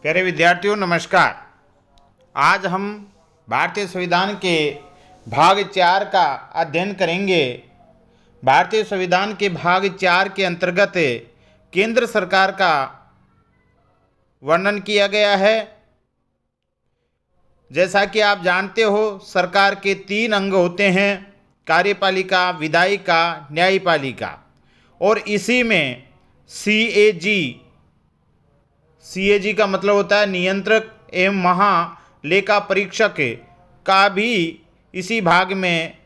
प्यारे विद्यार्थियों नमस्कार। आज हम भारतीय संविधान के भाग 4 का अध्ययन करेंगे। भारतीय संविधान के भाग 4 के अंतर्गत केंद्र सरकार का वर्णन किया गया है। जैसा कि आप जानते हो, सरकार के 3 अंग होते हैं, कार्यपालिका, विधायिका, न्यायपालिका। और इसी में सीएजी का मतलब होता है नियंत्रक एवं महालेखा परीक्षक का भी इसी भाग में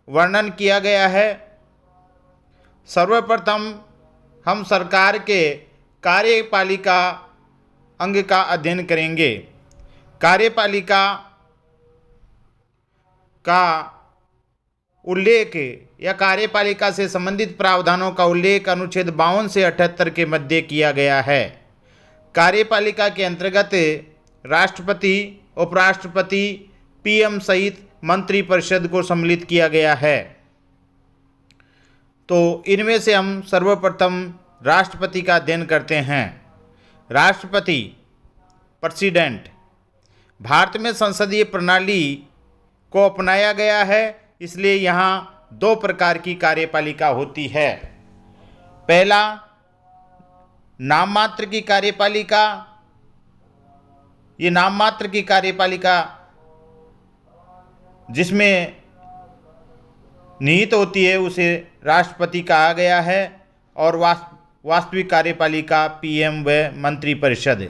वर्णन किया गया है। सर्वप्रथम हम सरकार के कार्यपालिका अंग का अध्ययन करेंगे। कार्यपालिका का उल्लेख या कार्यपालिका से संबंधित प्रावधानों का उल्लेख अनुच्छेद 52 से 78 के मध्य किया गया है। कार्यपालिका के अंतर्गत राष्ट्रपति, उपराष्ट्रपति, पीएम सहित मंत्रिपरिषद को सम्मिलित किया गया है। तो इनमें से हम सर्वप्रथम राष्ट्रपति का अध्ययन करते हैं। राष्ट्रपति, प्रेसिडेंट। भारत में संसदीय प्रणाली को अपनाया गया है, इसलिए यहाँ 2 प्रकार की कार्यपालिका होती है। पहला, नाम मात्र की कार्यपालिका। ये नाम मात्र की कार्यपालिका जिसमें निहित होती है उसे राष्ट्रपति कहा गया है, और वास्तविक कार्यपालिका पीएम व मंत्रिपरिषद।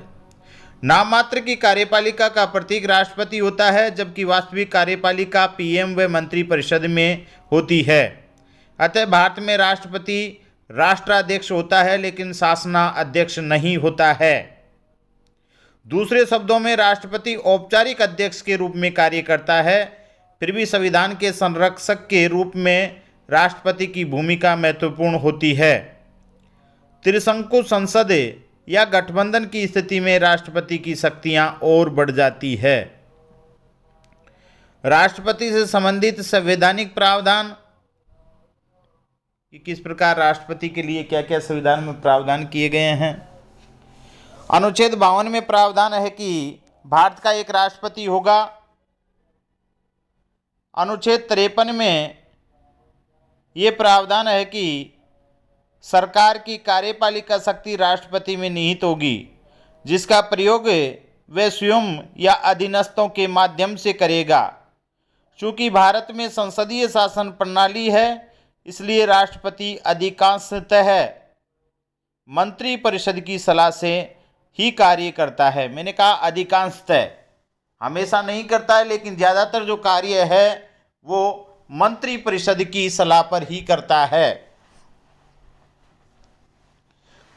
नाम मात्र की कार्यपालिका का प्रतीक राष्ट्रपति होता है, जबकि वास्तविक कार्यपालिका पीएम व मंत्रिपरिषद में होती है। अतः भारत में राष्ट्रपति राष्ट्राध्यक्ष होता है, लेकिन शासनाध्यक्ष नहीं होता है। दूसरे शब्दों में राष्ट्रपति औपचारिक अध्यक्ष के रूप में कार्य करता है। फिर भी संविधान के संरक्षक के रूप में राष्ट्रपति की भूमिका महत्वपूर्ण होती है। त्रिशंकु संसद या गठबंधन की स्थिति में राष्ट्रपति की शक्तियां और बढ़ जाती है। राष्ट्रपति से संबंधित संवैधानिक प्रावधान, कि किस प्रकार राष्ट्रपति के लिए क्या क्या संविधान में प्रावधान किए गए हैं। अनुच्छेद 52 में प्रावधान है कि भारत का एक राष्ट्रपति होगा। अनुच्छेद 53 में ये प्रावधान है कि सरकार की कार्यपालिका शक्ति राष्ट्रपति में निहित होगी, जिसका प्रयोग वह स्वयं या अधीनस्थों के माध्यम से करेगा। चूँकि भारत में संसदीय शासन प्रणाली है, इसलिए राष्ट्रपति अधिकांशतः मंत्रिपरिषद की सलाह से ही कार्य करता है। मैंने कहा अधिकांशतः, हमेशा नहीं करता है, लेकिन ज़्यादातर जो कार्य है वो मंत्रिपरिषद की सलाह पर ही करता है।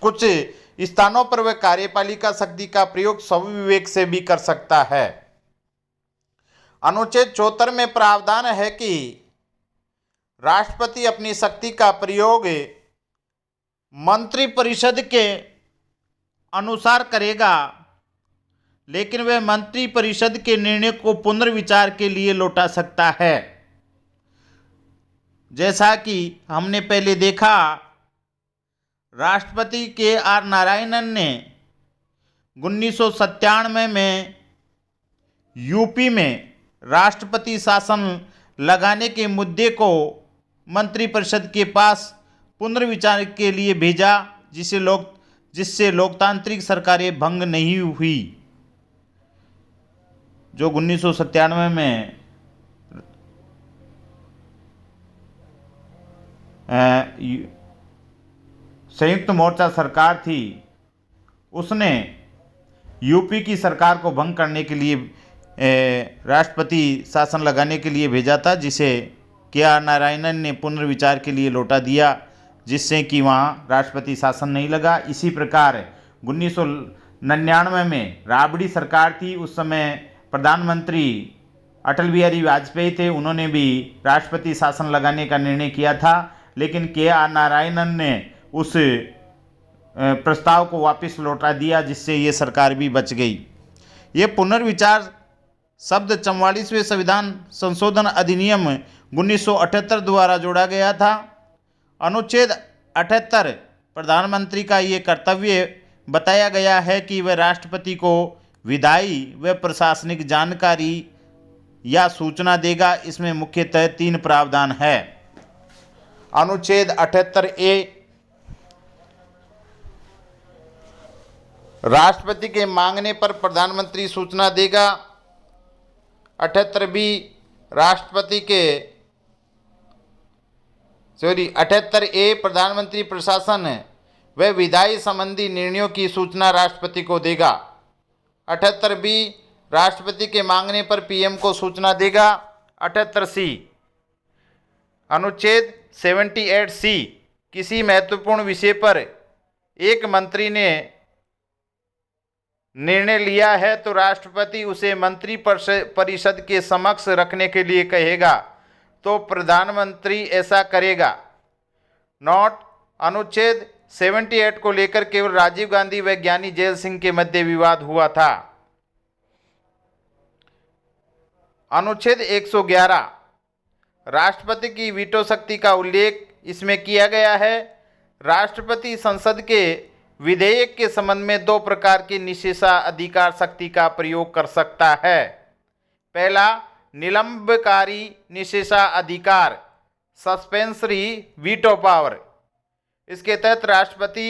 कुछ स्थानों पर वह कार्यपालिका शक्ति का प्रयोग स्वविवेक से भी कर सकता है। अनुच्छेद 74 में प्रावधान है कि राष्ट्रपति अपनी शक्ति का प्रयोग मंत्रिपरिषद के अनुसार करेगा, लेकिन वह मंत्रिपरिषद के निर्णय को पुनर्विचार के लिए लौटा सकता है। जैसा कि हमने पहले देखा, राष्ट्रपति के.आर. नारायणन ने 1997 में यूपी में राष्ट्रपति शासन लगाने के मुद्दे को मंत्रिपरिषद के पास पुनर्विचार के लिए भेजा, जिससे लोकतांत्रिक सरकारें भंग नहीं हुई। जो 1997 में संयुक्त मोर्चा सरकार थी, उसने यूपी की सरकार को भंग करने के लिए राष्ट्रपति शासन लगाने के लिए भेजा था, जिसे के.आर. नारायणन ने पुनर्विचार के लिए लौटा दिया, जिससे कि वहाँ राष्ट्रपति शासन नहीं लगा। इसी प्रकार 1999 में राबड़ी सरकार थी, उस समय प्रधानमंत्री अटल बिहारी वाजपेयी थे, उन्होंने भी राष्ट्रपति शासन लगाने का निर्णय किया था, लेकिन के.आर. नारायणन ने उस प्रस्ताव को वापस लौटा दिया, जिससे ये सरकार भी बच गई। ये पुनर्विचार शब्द 44वें संविधान संशोधन अधिनियम 1978 द्वारा जोड़ा गया था। अनुच्छेद 78 प्रधानमंत्री का ये कर्तव्य बताया गया है कि वह राष्ट्रपति को विधायी व प्रशासनिक जानकारी या सूचना देगा। इसमें मुख्यतः 3 प्रावधान है। अनुच्छेद 78A, राष्ट्रपति के मांगने पर प्रधानमंत्री सूचना देगा। 78B, 78A, प्रधानमंत्री प्रशासन व विधायी संबंधी निर्णयों की सूचना राष्ट्रपति को देगा। 78B, राष्ट्रपति के मांगने पर पीएम को सूचना देगा। 78C, अनुच्छेद 78C, किसी महत्वपूर्ण विषय पर एक मंत्री ने निर्णय लिया है तो राष्ट्रपति उसे मंत्री परिषद के समक्ष रखने के लिए कहेगा तो प्रधानमंत्री ऐसा करेगा। नोट, अनुच्छेद 78 को लेकर केवल राजीव गांधी व ज्ञानी जैल सिंह के मध्य विवाद हुआ था। अनुच्छेद 111, राष्ट्रपति की वीटो शक्ति का उल्लेख इसमें किया गया है। राष्ट्रपति संसद के विधेयक के संबंध में 2 प्रकार की निषेधाधिकार शक्ति का प्रयोग कर सकता है। पहला, निलंबकारी निषेधाधिकार, सस्पेंसरी वीटो पावर। इसके तहत राष्ट्रपति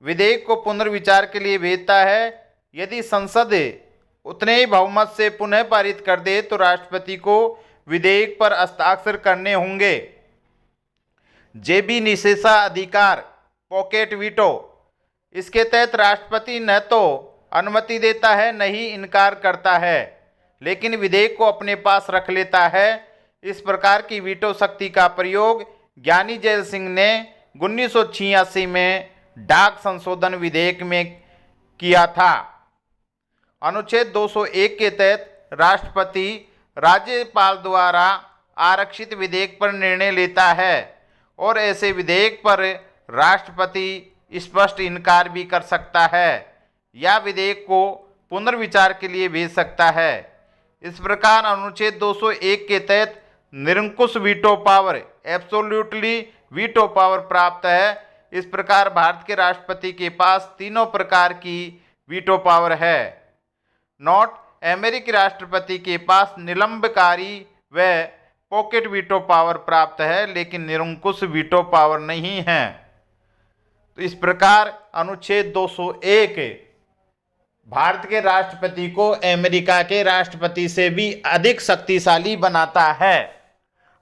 विधेयक को पुनर्विचार के लिए भेजता है। यदि संसद उतने ही बहुमत से पुनः पारित कर दे तो राष्ट्रपति को विधेयक पर हस्ताक्षर करने होंगे। जेबी निषेधाधिकार, पॉकेट वीटो। इसके तहत राष्ट्रपति न तो अनुमति देता है न ही इनकार करता है, लेकिन विधेयक को अपने पास रख लेता है। इस प्रकार की वीटो शक्ति का प्रयोग ज्ञानी जैल सिंह ने 1986 में डाक संशोधन विधेयक में किया था। अनुच्छेद 201 के तहत राष्ट्रपति राज्यपाल द्वारा आरक्षित विधेयक पर निर्णय लेता है और ऐसे विधेयक पर राष्ट्रपति स्पष्ट इनकार भी कर सकता है या विधेयक को पुनर्विचार के लिए भेज सकता है। इस प्रकार अनुच्छेद 201 के तहत निरंकुश veto power, absolutely veto power प्राप्त है। इस प्रकार भारत के राष्ट्रपति के पास तीनों प्रकार की वीटो पावर है। नोट, अमेरिकी राष्ट्रपति के पास निलंबकारी व पॉकेट वीटो पावर प्राप्त है, लेकिन निरंकुश वीटो पावर नहीं है। तो इस प्रकार अनुच्छेद 201 भारत के राष्ट्रपति को अमेरिका के राष्ट्रपति से भी अधिक शक्तिशाली बनाता है।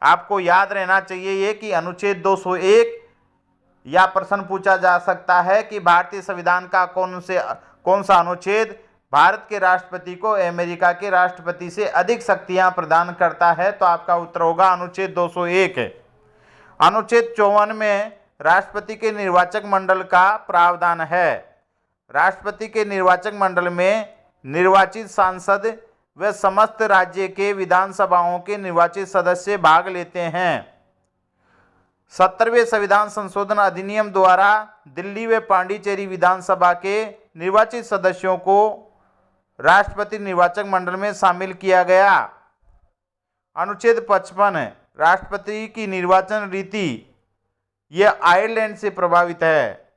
आपको याद रहना चाहिए ये कि अनुच्छेद 201 या प्रश्न पूछा जा सकता है कि भारतीय संविधान का कौन सा अनुच्छेद भारत के राष्ट्रपति को अमेरिका के राष्ट्रपति से अधिक शक्तियां प्रदान करता है, तो आपका उत्तर होगा अनुच्छेद 201। अनुच्छेद 54 में राष्ट्रपति के निर्वाचक मंडल का प्रावधान है। राष्ट्रपति के निर्वाचक मंडल में निर्वाचित सांसद व समस्त राज्य के विधानसभाओं के निर्वाचित सदस्य भाग लेते हैं। 70वें संविधान संशोधन अधिनियम द्वारा दिल्ली व पांडिचेरी विधानसभा के निर्वाचित सदस्यों को राष्ट्रपति निर्वाचक मंडल में शामिल किया गया। अनुच्छेद 55, राष्ट्रपति की निर्वाचन रीति यह आयरलैंड से प्रभावित है।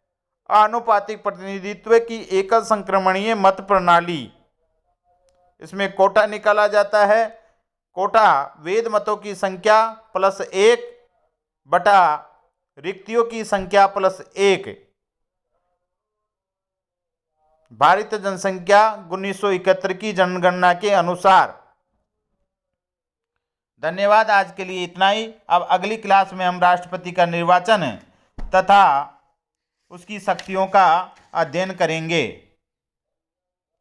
आनुपातिक प्रतिनिधित्व की एकल संक्रमणीय मत प्रणाली, इसमें कोटा निकाला जाता है। कोटा वेद मतों की संख्या +1 बटा रिक्तियों की संख्या +1। भारतीय जनसंख्या 1971 की जनगणना के अनुसार। धन्यवाद, आज के लिए इतना ही। अब अगली क्लास में हम राष्ट्रपति का निर्वाचन तथा उसकी शक्तियों का अध्ययन करेंगे।